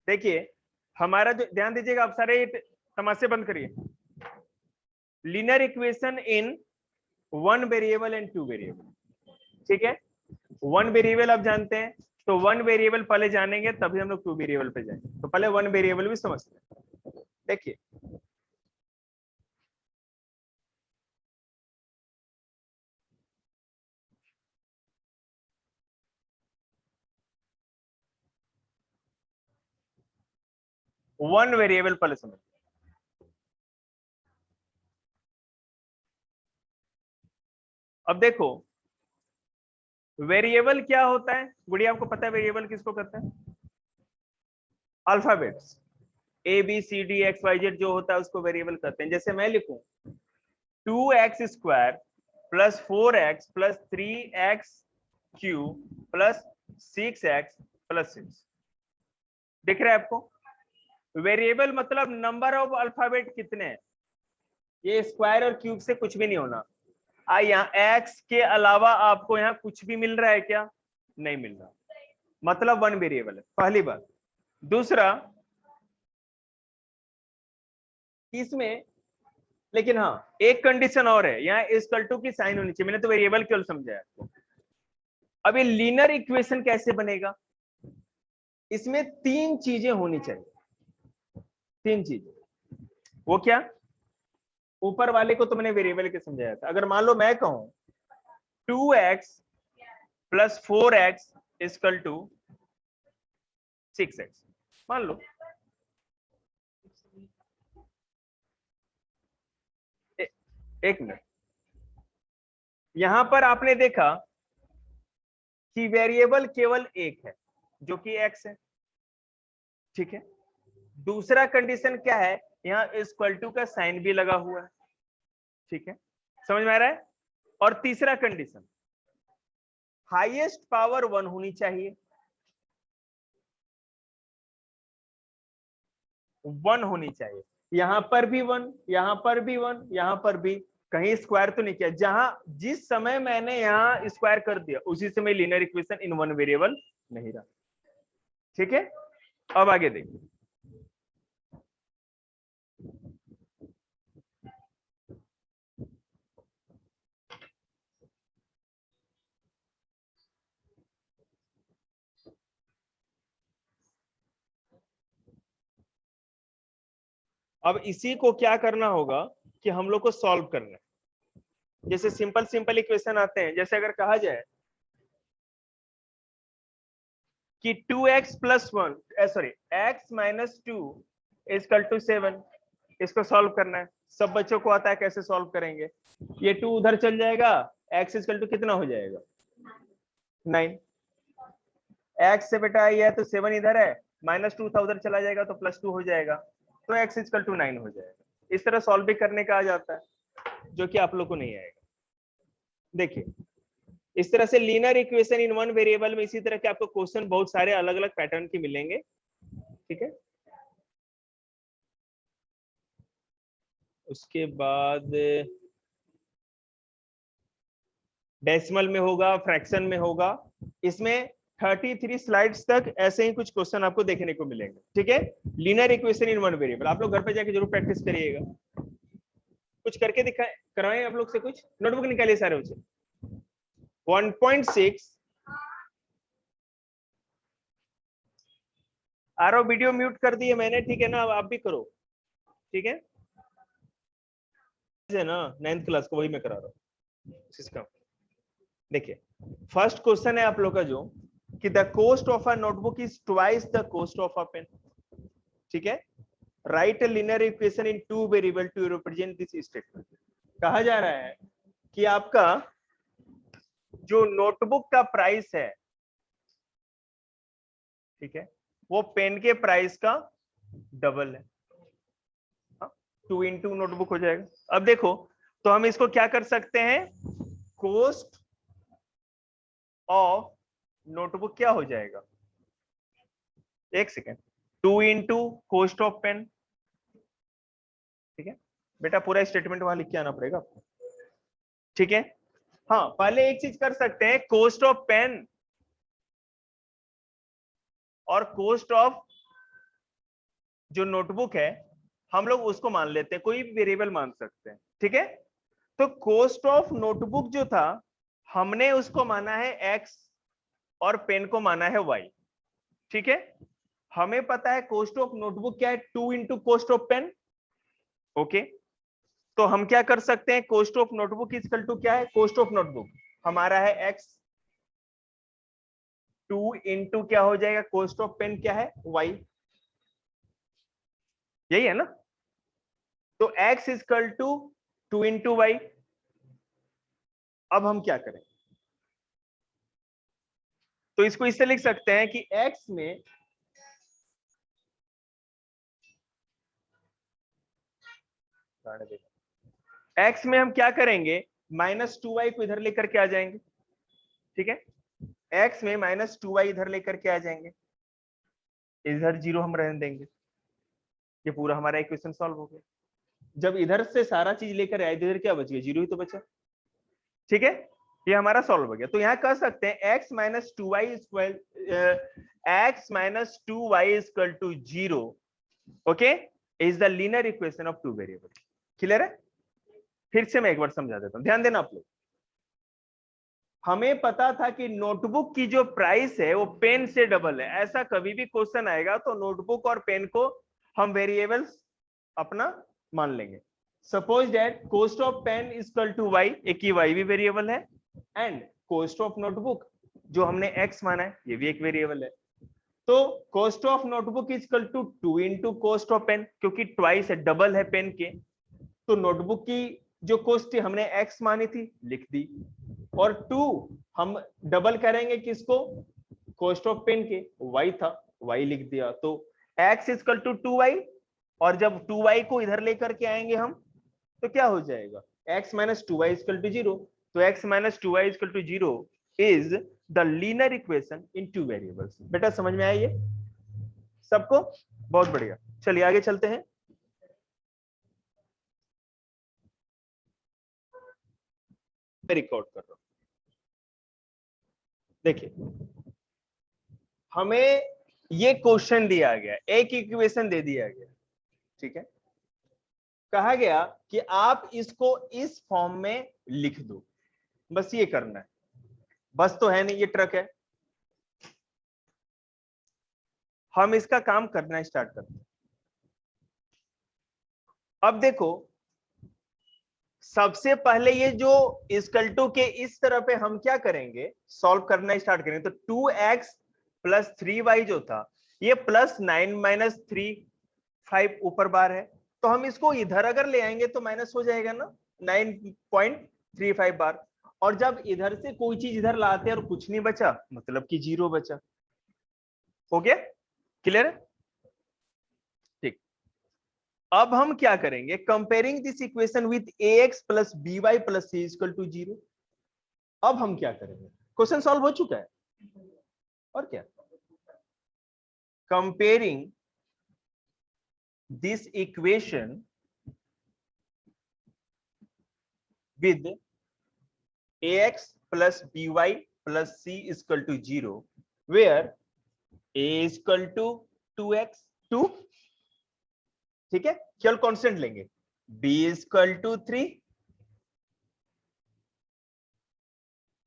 देखिए हमारा जो, ध्यान दीजिएगा आप सारे तमाशे बंद करिए। Linear equation in one variable and two variable, ठीक है। वन वेरिएबल आप जानते हैं, तो वन वेरिएबल पहले जानेंगे तभी हम लोग टू वेरिएबल पे जाएंगे। तो पहले वन वेरिएबल भी समझते हैं। देखिए वन वेरिएबल पहले समझ। अब देखो वेरिएबल क्या होता है, गुड़िया आपको पता है वेरिएबल किसको कहते हैं? Alphabets a b c d x y z जो होता है उसको वेरिएबल कहते हैं। जैसे मैं लिखूं 2x² plus 4x plus 3x cube plus 6x plus 6, दिख रहा है आपको? वेरिएबल मतलब नंबर ऑफ अल्फाबेट कितने हैं, ये स्क्वायर और क्यूब से कुछ भी नहीं होना। यहाँ x के अलावा आपको यहाँ कुछ भी मिल रहा है क्या? नहीं मिल रहा, मतलब वन वेरिएबल है, पहली बात। दूसरा इसमें लेकिन हाँ एक कंडीशन और है, यहाँ इक्वल टू की साइन होनी चाहिए। मैंने तो वेरिएबल केवल समझाया आपको। अब ये लीनियर इक्वेशन कैसे बनेगा? इसमें तीन चीजें होनी चाहिए, तीन चीजें। वो क्या? ऊपर वाले को तो मैंने वेरिएबल के समझाया था। अगर मान लो मैं कहूं 2x plus 4x equal to 6x, मान लो एक मिनट, यहां पर आपने देखा कि वेरिएबल केवल एक है जो कि x है, ठीक है। दूसरा कंडीशन क्या है, यहाँ इक्वल टू का साइन भी लगा हुआ है, ठीक है, समझ में आ रहा है? और तीसरा कंडीशन हाईएस्ट पावर 1 होनी चाहिए, 1 होनी चाहिए। यहां पर भी 1, यहां पर भी 1, यहां पर भी, कहीं स्क्वायर तो नहीं किया। जहां जिस समय मैंने यहां स्क्वायर कर दिया उसी समय linear equation in one variable नहीं रहा, ठीक है। अब आगे देखिए, अब इसी को क्या करना होगा कि हम लोग को सॉल्व करना है। जैसे सिंपल सिंपल इक्वेशन आते हैं, जैसे अगर कहा जाए कि 2x plus 1 sorry x minus 2 equal to 7, इसको सॉल्व करना है। सब बच्चों को आता है कैसे सॉल्व करेंगे। ये 2 उधर चल जाएगा, x इक्वल टू कितना हो जाएगा 9। x से बेटा ये है तो 7 इधर है, माइनस 2 था उधर चला जाएगा तो प्लस 2 हो जाएगा, तो x इक्वल टू 9 हो जाएगा। इस तरह सॉल्व भी करने का आ जाता है, जो कि आप लोग को नहीं आएगा। देखिए इस तरह से linear equation in one variable में इसी तरह के आपको क्वेश्चन बहुत सारे अलग अलग पैटर्न के मिलेंगे, ठीक है। उसके बाद डेसिमल में होगा, फ्रैक्शन में होगा। इसमें 33 स्लाइड्स तक ऐसे ही कुछ क्वेश्चन आपको देखने को मिलेंगे, ठीक है। Linear equation in one variable आप लोग घर पे जाके जरूर प्रैक्टिस करिएगा। कुछ करके दिखाए करवाएं आप लोग से, कुछ नोटबुक निकालिए सारे बच्चे। 1.6 आरो वीडियो म्यूट कर दिए मैंने, ठीक है ना, अब आप भी करो, ठीक है ना। 9th क्लास को वही मैं करा रहा हूँ इसका। देखिए फर्स्ट क्वेश्चन है आप लोग का जो कि the cost of a notebook is twice the cost of a pen, ठीक है। Write a linear equation in two variable to represent this statement. कहा जा रहा है कि आपका जो नोटबुक का प्राइस है, ठीक है, वो पेन के प्राइस का डबल है। 2 इंटू नोटबुक हो जाएगा। अब देखो तो हम इसको क्या कर सकते हैं, कॉस्ट ऑफ नोटबुक क्या हो जाएगा, एक second, 2 into cost of pen, ठीक है। बेटा पूरा स्टेटमेंट वहां लिख के आना पड़ेगा आपको, ठीक है। हाँ पहले एक चीज कर सकते हैं, कॉस्ट ऑफ पेन और कॉस्ट ऑफ जो नोटबुक है हम लोग उसको मान लेते हैं, कोई भी वेरिएबल मान सकते हैं, ठीक है। तो कॉस्ट ऑफ नोटबुक जो था हमने उसको माना है एक्स और पेन को माना है वाई, ठीक है। हमें पता है कॉस्ट ऑफ नोटबुक क्या है, 2 into cost of pen, okay. तो हम क्या कर सकते हैं, cost of notebook equal to क्या है, कॉस्ट ऑफ नोटबुक हमारा है एक्स, 2 इंटू क्या हो जाएगा, कॉस्ट ऑफ पेन क्या है, वाई, यही है ना। तो x equal to 2 into y. अब हम क्या करें, तो इसको इससे लिख सकते हैं कि x में x में हम क्या करेंगे, -2y को इधर लेकर के आ जाएंगे, ठीक है। x में -2y इधर लेकर के आ जाएंगे, इधर 0 हम रहने देंगे, ये पूरा हमारा इक्वेशन सॉल्व हो गया। जब इधर से सारा चीज लेकर आए इधर क्या बच गया, 0 ही तो बचा, ठीक है। ये हमारा सॉल्व हो गया। तो यहाँ कर सकते हैं x minus two y equal to 0, okay, is the linear equation of two variable. Clear है। फिर से मैं एक बार समझा देता हूं, ध्यान देना आप लोग। हमें पता था कि नोटबुक की जो प्राइस है वो पेन से डबल है। ऐसा कभी भी क्वेश्चन आएगा तो नोटबुक और पेन को हम वेरिएबल्स अपना मान लेंगे। Suppose that cost of pen equal to y, एक ही वाई भी वेरिएबल है, एंड कॉस्ट ऑफ नोटबुक जो हमने एक्स माना है ये भी एक वेरिएबल है। तो cost of notebook equal to 2 into cost of pen, क्योंकि ट्वाइस है, डबल है पेन के, तो नोटबुक की जो कॉस्ट थी हमने एक्स मानी थी, लिख दी, और 2 हम डबल करेंगे किसको, कॉस्ट ऑफ पेन के, वाई था, वाई लिख दिया। तो x इक्वल टू 2y, और जब 2y को इधर लेकर के आएंगे हम तो क्या हो जाएगा, x minus 2y equal to 0। तो x minus 2y equal to 0 is the linear equation in two variables. बेटा समझ में आया ये सबको, बहुत बढ़िया। चलिए आगे चलते हैं। रिकॉर्ड कर रहा हूं, देखिए हमें ये क्वेश्चन दिया गया, एक इक्वेशन दे दिया गया, ठीक है। कहा गया कि आप इसको इस फॉर्म में लिख दो, बस ये करना है। बस तो है नहीं, ये ट्रक है। हम इसका काम करना स्टार्ट करते हैं। अब देखो सबसे पहले ये जो इक्वल टू के इस तरह पे हम क्या करेंगे, सॉल्व करना स्टार्ट करेंगे। तो 2x प्लस 3y जो था ये प्लस 9 माइनस 3 5 ऊपर बार है, तो हम इसको इधर अगर ले आएंगे तो माइनस हो जाएगा ना 9.35 बार। और जब इधर से कोई चीज इधर लाते हैं और कुछ नहीं बचा, मतलब कि 0 बचा। हो गया, क्लियर है, ठीक। अब हम क्या करेंगे, comparing this equation with ax plus by plus c equal to 0। अब हम क्या करेंगे, क्वेश्चन सॉल्व हो चुका है, और क्या, comparing this equation with ax plus by plus c is equal to 0 where a is equal to 2x 2, ठीक है, केवल कांस्टेंट लेंगे, b is equal to 3,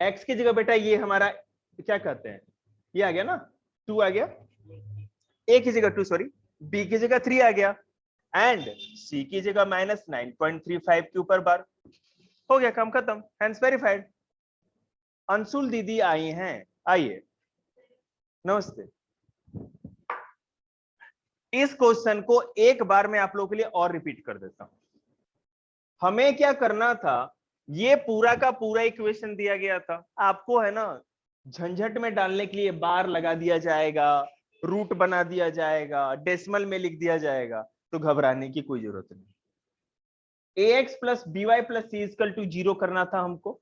x की जगह बेटा ये हमारा क्या कहते हैं, ये आ गया ना 2 आ गया, a की जगह 2 सॉरी, b की जगह 3 आ गया, एंड c की जगह माइनस 9.35 के ऊपर बार। हो गया, काम खत्म, हैंस वेरीफाइड। अंशुल दीदी आई हैं, आइए, नमस्ते। इस क्वेश्चन को एक बार मैं आप लोगों के लिए और रिपीट कर देता हूं। हमें क्या करना था, ये पूरा का पूरा इक्वेशन दिया गया था, आपको है ना झंझट में डालने के लिए बार लगा दिया जाएगा, रूट बना दिया जाएगा, डेसिमल में लिख दिया जाएगा, तो घबराने की कोई जरूरत नहीं। ax plus by plus c equal to 0 करना था हमको,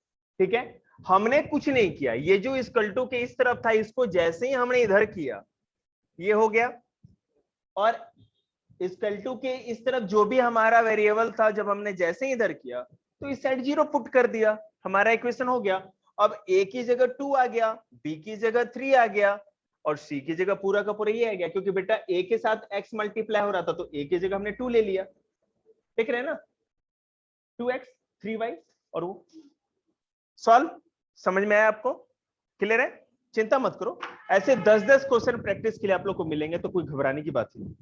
ठीक है। हमने कुछ नहीं किया, ये जो इक्वल टू के इस तरफ था इसको जैसे ही हमने इधर किया ये हो गया, और इक्वल टू के इस तरफ जो भी हमारा वेरिएबल था जब हमने जैसे ही इधर किया तो इस साइड 0 पुट कर दिया, हमारा इक्वेशन हो गया। अब a की जगह 2 आ गया, b की जगह 3 आ गया, और c की जगह पूरा का पूरा ये आ गया, क्योंकि बेटा a के साथ x मल्टीप्लाई हो रहा था तो a की जगह हमने 2 ले लिया, देख रहे हैं ना, 2x 3y और वो सॉल्व। समझ में आया आपको? क्लियर है? चिंता मत करो, ऐसे 10-10 क्वेश्चन प्रैक्टिस के लिए आप लोग को मिलेंगे, तो कोई घबराने की बात ही नहीं।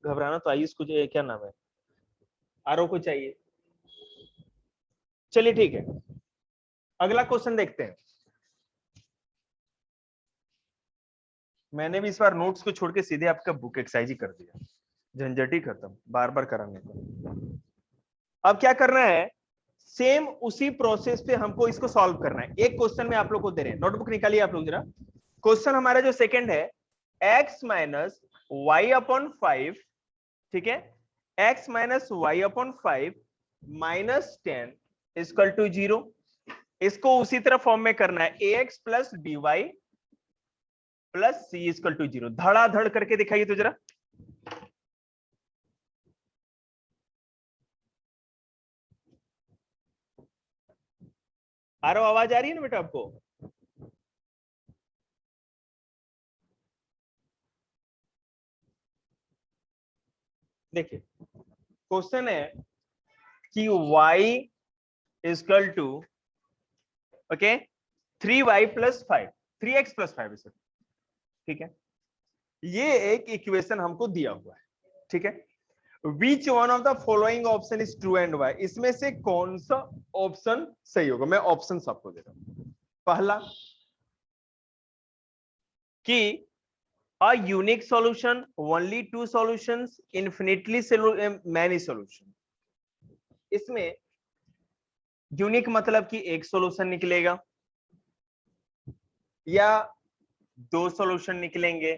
घबराना तो आइए, इसको क्या नाम है, आरओ को चाहिए। चलिए ठीक है, अगला क्वेश्चन देखते हैं। मैंने भी इस बार नोट्स को छोड़ के सीधे आपका बुक एक्सरसाइज ही कर दिया, झंझट ही खत्म बार बार कराने का। अब क्या करना है, सेम उसी प्रोसेस पे हमको इसको सॉल्व करना है। एक क्वेश्चन में आप लोग को दे रहे हैं, नोटबुक निकालिए आप लोग जरा। क्वेश्चन हमारा जो सेकंड है, x माइनस वाई अपॉन 5, ठीक है, x minus y upon 5 minus 10 equal to 0। इसको उसी तरह फॉर्म में करना है, ax plus dy plus c equal to 0। धड़ाधड़ करके दिखाइए तो जरा। आरो आवाज आ रही है ना बेटा आपको? देखिए क्वेश्चन है कि y equal to okay 3y plus 5, 3x plus 5, ठीक है, ये एक इक्वेशन हमको दिया हुआ है, ठीक है। Which one of the following option is true and y, इसमें से कौन सा ऑप्शन सही होगा? मैं ऑप्शन आपको दे रहा हूं। पहला कि a unique solution, only two solutions, infinitely many solution। इसमें यूनिक मतलब कि एक सॉल्यूशन निकलेगा या दो सॉल्यूशन निकलेंगे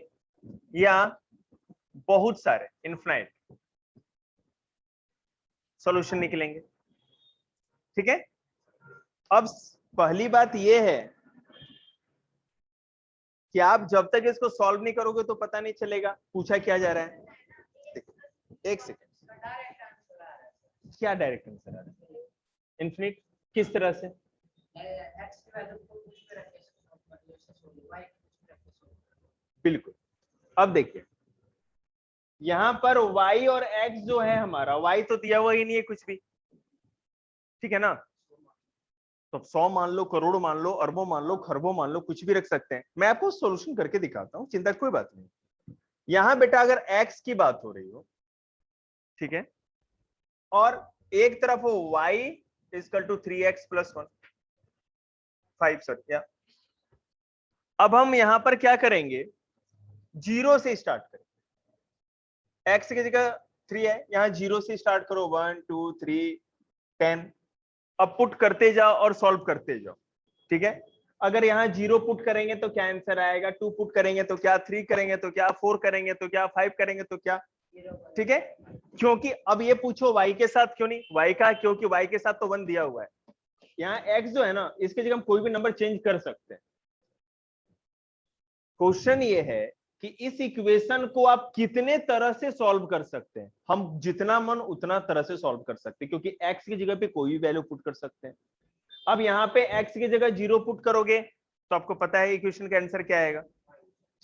या बहुत सारे इनफाइनाइट सॉल्यूशन निकलेंगे, ठीक है। अब पहली बात यह है कि आप जब तक इसको सॉल्व नहीं करोगे तो पता नहीं चलेगा पूछा क्या जा रहा है। एक सेकेंड, क्या डायरेक्ट आंसर आ रहा है? इनफिनिट किस तरह से? बिल्कुल। अब देखिए यहां पर y और x जो है हमारा, y तो दिया हुआ ही नहीं है कुछ भी, ठीक है ना। तो 100 मान लो, करोड़ मान लो, अरबों मान लो, खरबों मान लो, कुछ भी रख सकते हैं। मैं आपको सॉल्यूशन करके दिखाता हूं, चिंता कोई बात नहीं। यहां बेटा अगर x की बात हो रही हो, ठीक है, और एक तरफ हो y equal to 3x plus 1 5 sir या, अब हम यहां पर क्या करेंगे, जीरो से स्टार्ट करें। x की जगह 3 है, यहां जीरो से स्टार्ट करो, 1 2 3 10। अब पुट करते जाओ और सॉल्व करते जाओ, ठीक है। अगर यहाँ जीरो पुट करेंगे तो क्या आंसर आएगा, 2 पुट करेंगे तो क्या, 3 करेंगे तो क्या, 4 करेंगे तो क्या, 5 करेंगे तो क्या, ठीक है। क्योंकि अब ये पूछो y के साथ क्यों नहीं, y का, क्योंकि y के साथ तो 1 दिया हुआ है। यहाँ x जो है ना, इसके जगह हम कोई भी नंबर चेंज कर सकते हैं। क्वेश्चन ये है कि इस इक्वेशन को आप कितने तरह से सॉल्व कर सकते हैं। हम जितना मन उतना तरह से सॉल्व कर सकते हैं, क्योंकि x की जगह पे कोई भी वैल्यू पुट कर सकते हैं। अब यहाँ पे x की जगह 0 पुट करोगे तो आपको पता है इक्वेशन का आंसर क्या आएगा,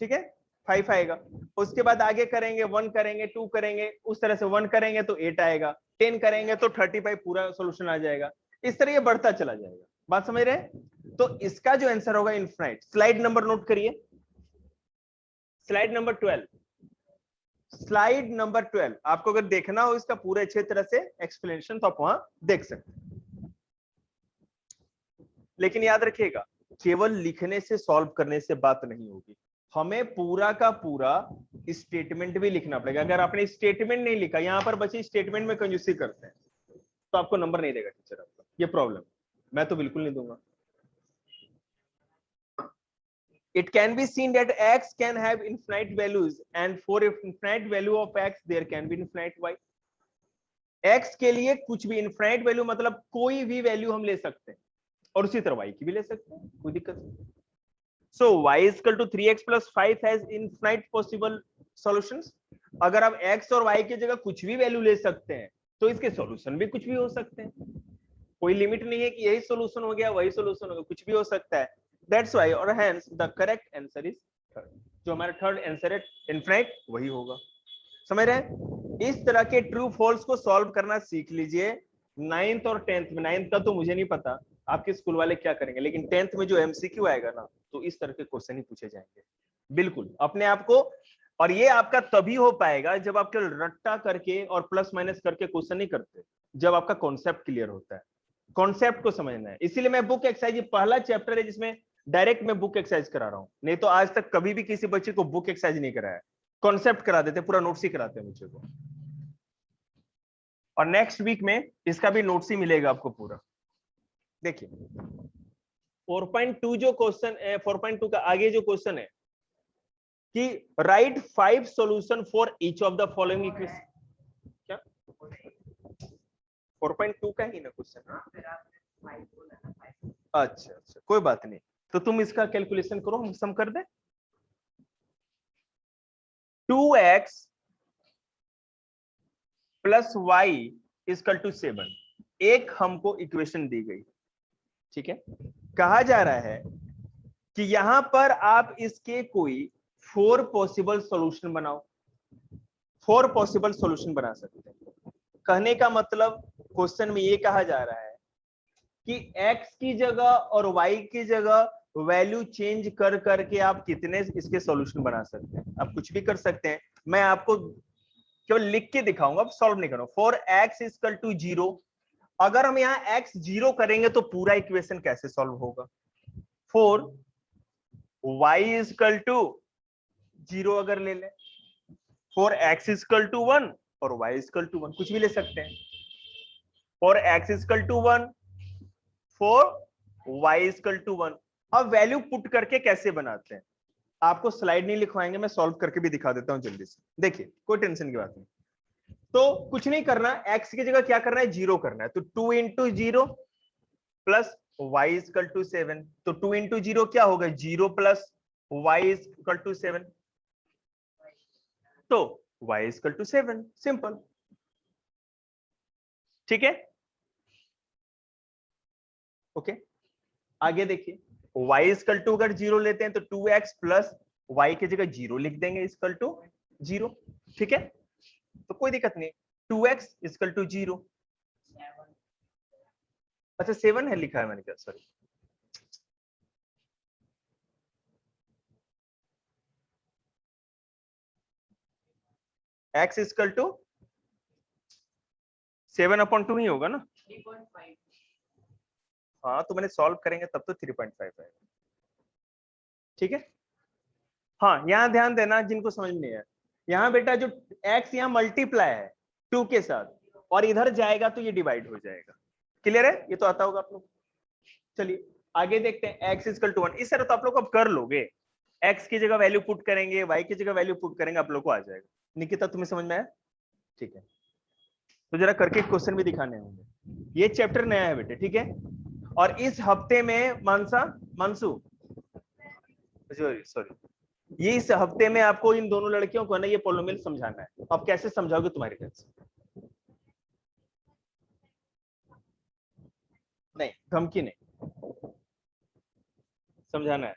ठीक है, 5 आएगा। उसके बाद आगे करेंगे, 1 करेंगे, 2 करेंगे, उस तरह से 1 करेंगे तो 8 आएगा, 10 करेंगे तो 35 पूरा सॉल्यूशन आ जाएगा। इस तरह ये बढ़ता चला जाएगा। बात समझ रहे हैं? तो इसका जो आंसर होगा इनफाइनाइट। स्लाइड नंबर नोट करिए, स्लाइड नंबर 12। स्लाइड नंबर 12 आपको अगर देखना हो इसका पूरे अच्छे तरह से एक्सप्लेनेशन तो आप वहां देख सकते हैं। लेकिन याद रखिएगा केवल लिखने से सॉल्व करने से बात नहीं होगी, हमें पूरा का पूरा स्टेटमेंट भी लिखना पड़ेगा। अगर आपने स्टेटमेंट नहीं लिखा, यहां पर बच्चे स्टेटमेंट में कंजूसी करते हैं, तो आपको नंबर नहीं देगा टीचर आपका, ये प्रॉब्लम। मैं तो बिल्कुल नहीं दूंगा। It can be seen that x can have infinite values and for infinite value of x there can be infinite y। x के लिए कुछ भी इनफाइनाइट वैल्यू मतलब कोई भी वैल्यू हम ले सकते हैं, और उसी तरह y की भी ले सकते हैं, कोई दिक्कत नहीं। So y is equal to 3x plus 5 has infinite possible solutions। अगर आप x और y की जगह कुछ भी वैल्यू ले सकते हैं तो इसके सॉल्यूशन भी कुछ भी हो सकते हैं। कोई लिमिट नहीं है कि यही सॉल्यूशन हो गया वही सॉल्यूशन हो गया, कुछ भी हो सकता है। दैट्स व्हाई और hence the correct answer is third. जो हमारा थर्ड आंसर है इनफैक्ट वही होगा। समझ रहे हैं? इस तरह के ट्रू फॉल्स को सॉल्व करना सीख लीजिए। नाइन्थ और टेंथ में, नाइन्थ का तो मुझे नहीं पता आपके स्कूल वाले क्या करेंगे, लेकिन टेंथ में जो एमसीक्यू आएगा ना, तो इस तरह के क्वेश्चन ही पूछे जाएंगे। बिल्कुल अपने आप को, और ये आपका तभी हो पाएगा जब आप केवल रट्टा करके और प्लस माइनस करके क्वेश्चन नहीं करते, जब आपका कॉन्सेप्ट क्लियर होता है। कॉन्सेप्ट को समझना है, इसीलिए मैं बुक एक्सरसाइज पहला चैप्टर है जिसमें डायरेक्ट मैं बुक एक्सरसाइज करा रहा हूं। नहीं तो आज तक कभी भी किसी बच्चे को बुक एक्सरसाइज नहीं कराया, कॉन्सेप्ट करा देते, पूरा नोट्स ही कराते हैं मुझे को। और नेक्स्ट वीक में इसका भी नोट्स ही मिलेगा आपको पूरा। देखिए 4.2 जो क्वेश्चन है, 4.2 का आगे जो क्वेश्चन है कि right 5 solution for each of the following equation. क्या 4.2 का ही ना क्वेश्चन? अच्छा अच्छा, कोई बात नहीं, तो तुम इसका कैलकुलेशन करो, हम सम कर दे। 2x plus y equal to 7, एक हमको इक्वेशन दी गई, ठीक है। कहा जा रहा है कि यहां पर आप इसके कोई 4 पॉसिबल सॉल्यूशन बनाओ। 4 पॉसिबल सॉल्यूशन बना सकते हैं। कहने का मतलब क्वेश्चन में ये कहा जा रहा है कि x की जगह और y की जगह वैल्यू चेंज कर करके आप कितने इसके सॉल्यूशन बना सकते हैं। आप कुछ भी कर सकते हैं, मैं आपको केवल लिख के दिखाऊंगा, सॉल्व नहीं करूंगा। फॉर x इक्वल टू 0, अगर हम यहाँ x 0 करेंगे तो पूरा इक्वेशन कैसे सॉल्व होगा। फॉर y इक्वल टू 0 अगर ले लें, फॉर x इक्वल टू 1 और y इक्वल टू 1, कुछ भी ले सकते हैं। For x equal to 1, for y equal to 1। अब वैल्यू पुट करके कैसे बनाते हैं, आपको स्लाइड नहीं लिखवाएंगे, मैं सॉल्व करके भी दिखा देता हूं जल्दी से। देखिए कोई टेंशन की बात नहीं। तो कुछ नहीं करना, x की जगह क्या करना है, 0 करना है। तो 2 into 0 plus y equal to 7, तो 2 इंटू 0 क्या होगा, 0 प्लस y इक्वल टू 7, तो y इक्वल टू 7, सिंपल, ठीक है। ओके, आगे देखिए y इक्वल टू अगर 0 लेते हैं तो 2x प्लस y की जगह 0 लिख देंगे इक्वल टू 0, ठीक है। तो कोई दिक्कत नहीं, 2x इक्वल टू 0। अच्छा 7 है लिखा है मैंने, क्या सॉरी, x इक्वल टू 7/2 ही होगा ना। 3.5, हाँ तो मैंने सॉल्व करेंगे तब तो 3.5 आएगा, ठीक है। हाँ यहाँ ध्यान देना जिनको समझ नहीं है, यहाँ बेटा जो x यहाँ मल्टीप्लाई है 2 के साथ, और इधर जाएगा तो ये डिवाइड हो जाएगा। क्लियर है, ये तो आता होगा आप लोग। चलिए आगे देखते हैं, x इक्वल टू 1। इस तरह तो आप लोग अब कर लोगे, x की जगह वैल्यू पुट करेंगे, y की जगह वैल्यू पुट करेंगे, आप लोग को आ जाएगा। निकिता तुम्हें समझ में आया, ठीक है। तो जरा करके क्वेश्चन भी दिखाने होंगे। ये चैप्टर नया है बेटे, ठीक है। और इस हफ्ते में मानसू सॉरी, ये इस हफ्ते में आपको इन दोनों लड़कियों को ना ये पोलोमियल समझाना है। अब कैसे समझाओगे तुम्हारे घर से, नहीं धमकी नहीं, समझाना है।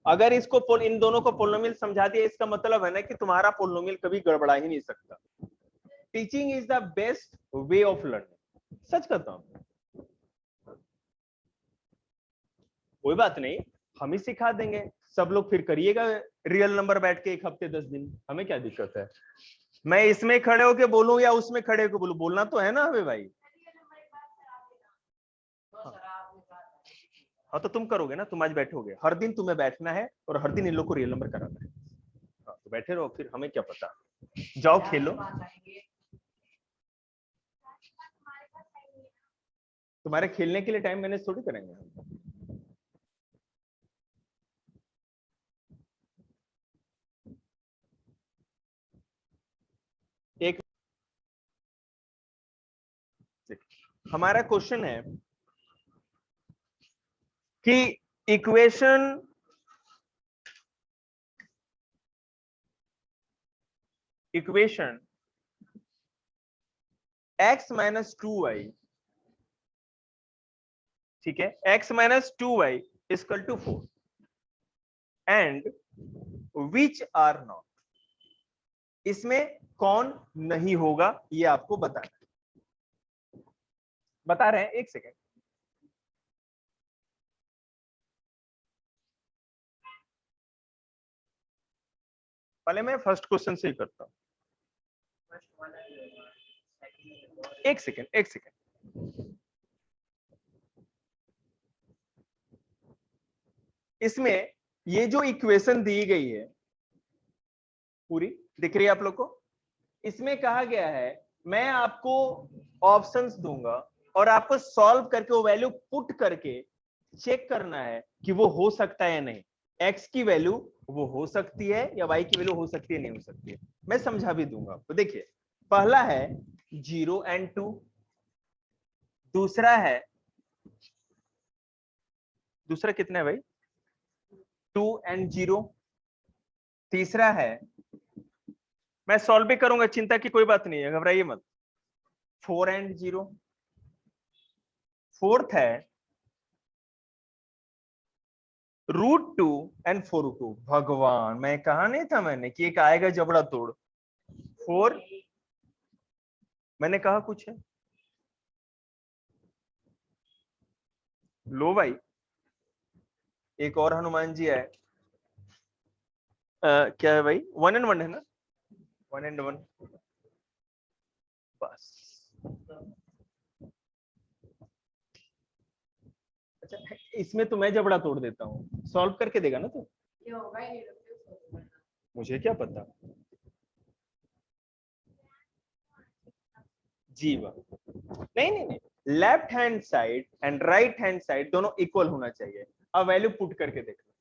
अगर इसको इन दोनों को पोलोमियल समझा दिया, इसका मतलब है ना कि तुम्हारा पोलोमियल कभी गड़बड़ा ही नहीं सकता। Teaching is the best way of learning, सच कहता हूं। कोई बात नहीं, हम ही सिखा देंगे, सब लोग फिर करिएगा रियल नंबर बैठ के 1 हफ्ते 10 दिन, हमें क्या दिक्कत है। मैं इसमें खड़े होके बोलूं या उसमें खड़े होके बोलूं, बोलना तो है ना हमें भाई। हाँ तो तुम करोगे ना, तुम आज बैठोगे, हर दिन तुम्हें बैठना है और हर दिन इन लोग को रियल नंबर कराना है। हाँ तो बैठे रहो, फिर हमें क्या पता, जाओ खेलो। तुम्हारे खेलने के लिए टाइम मैनेज थोड़ी करेंगे हम। एक हमारा क्वेश्चन है कि इक्वेशन x माइनस 2y ठीक है, x minus 2y equal to 4 and which are not, इसमें कौन नहीं होगा ये आपको बताना है। बता रहे हैं, एक सेकेंड। पहले मैं फर्स्ट क्वेश्चन से ही करता हूं। एक सेकेंड, एक सेकेंड। इसमें ये जो इक्वेशन दी गई है पूरी दिख रही है आप लोग को, इसमें कहा गया है मैं आपको ऑप्शंस दूंगा और आपको सॉल्व करके वो वैल्यू पुट करके चेक करना है कि वो हो सकता है या नहीं। x की वैल्यू वो हो सकती है या y की वैल्यू हो सकती है नहीं हो सकती है, मैं समझा भी दूंगा आपको। देखिए, पहला है 0 and 2, दूसरा है, दूसरा कितना है भाई, 2 and 0, तीसरा है, मैं सॉल्व भी करूंगा, चिंता की कोई बात नहीं है, घबराइए मत, 4 and 0, फोर्थ है √2 and 4√2। भगवान, मैं कहा नहीं था मैंने कि एक आएगा जबड़ा तोड़। 4, मैंने कहा कुछ है, लो भाई, एक और हनुमान जी आए। क्या है भाई, 1 and 1 है ना, 1 and 1 बस। अच्छा, इसमें तो मैं जबड़ा तोड़ देता हूँ, सॉल्व करके देगा ना तो, मुझे क्या पता। जी वाह, नहीं नहीं नहीं, left hand side and right hand side दोनों इक्वल होना चाहिए। अब वैल्यू पुट करके देख लो,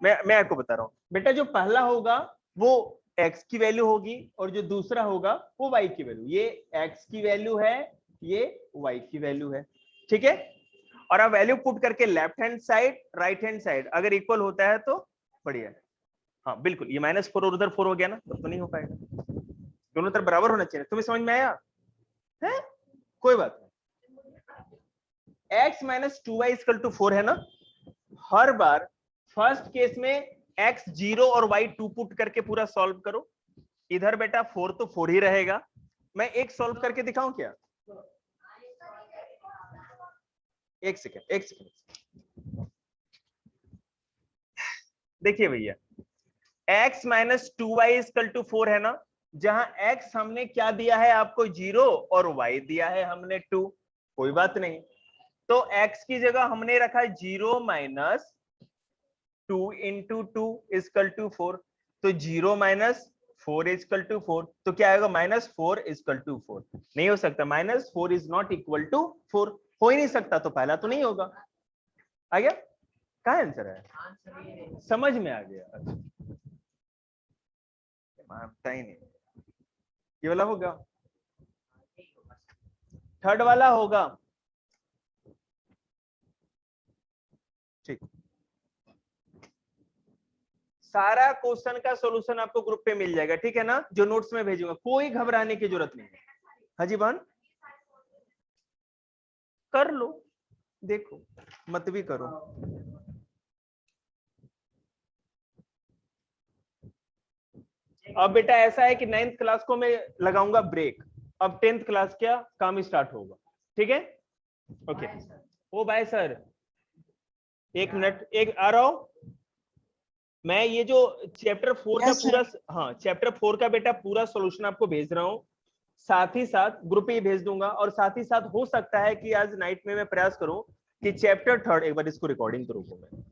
मैं आपको बता रहा हूँ बेटा, जो पहला होगा वो x की वैल्यू होगी और जो दूसरा होगा वो y की वैल्यू। ये x की वैल्यू है, ये y की वैल्यू है, ठीक है। और अब वैल्यू पुट करके left hand side right hand side अगर इक्वल होता है तो बढ़िया है। हाँ बिल्कुल, ये -4 और उधर 4 हो गया ना, तो नहीं हो पाएगा, दोनों तरफ बराबर होना चाहिए। तुम्हें समझ में आया है, कोई बात नहीं। x minus 2y equal to 4 है ना, हर बार फर्स्ट केस में x 0 और y 2 पुट करके पूरा सॉल्व करो। इधर बेटा 4 तो 4 ही रहेगा, मैं एक सॉल्व करके दिखाऊं क्या, एक सेकेंड एक सेकेंड। देखिए भैया, x minus 2y equal to 4 है ना, जहां x हमने क्या दिया है आपको 0 और y दिया है हमने 2, कोई बात नहीं, तो x की जगह हमने रखा 0 माइनस 2 इंटू 2 इक्वल टू 4, तो 0 माइनस 4 इक्वल टू 4, तो क्या आएगा -4 इक्वल टू 4। नहीं हो सकता, -4 इज नॉट इक्वल टू 4, हो ही नहीं सकता, तो पहला तो नहीं होगा। आ गया, क्या आंसर है, समझ में आ गया, मानता ही नहीं। ये वाला होगा, थर्ड वाला होगा, ठीक। सारा क्वेश्चन का सॉल्यूशन आपको ग्रुप पे मिल जाएगा, ठीक है ना, जो नोट्स में भेजूंगा, कोई घबराने की जरूरत नहीं है। हाजी बहन, कर लो, देखो मत भी करो। अब बेटा ऐसा है कि 9th क्लास को मैं लगाऊंगा ब्रेक, अब 10th क्लास क्या काम स्टार्ट होगा, ठीक है। ओके, ओ बाय सर, एक मिनट, एक आ रहा हूं मैं। ये जो चैप्टर 4 का पूरा, हाँ चैप्टर 4 का बेटा पूरा सॉल्यूशन आपको भेज रहा हूँ, साथ ही साथ ग्रुप पे ही भेज दूंगा, और साथ ही साथ हो सकता है कि आज नाइट में मैं प्रयास करूं कि चैप्टर 3, एक बार इसको रिकॉर्डिंग तो रोको मैं,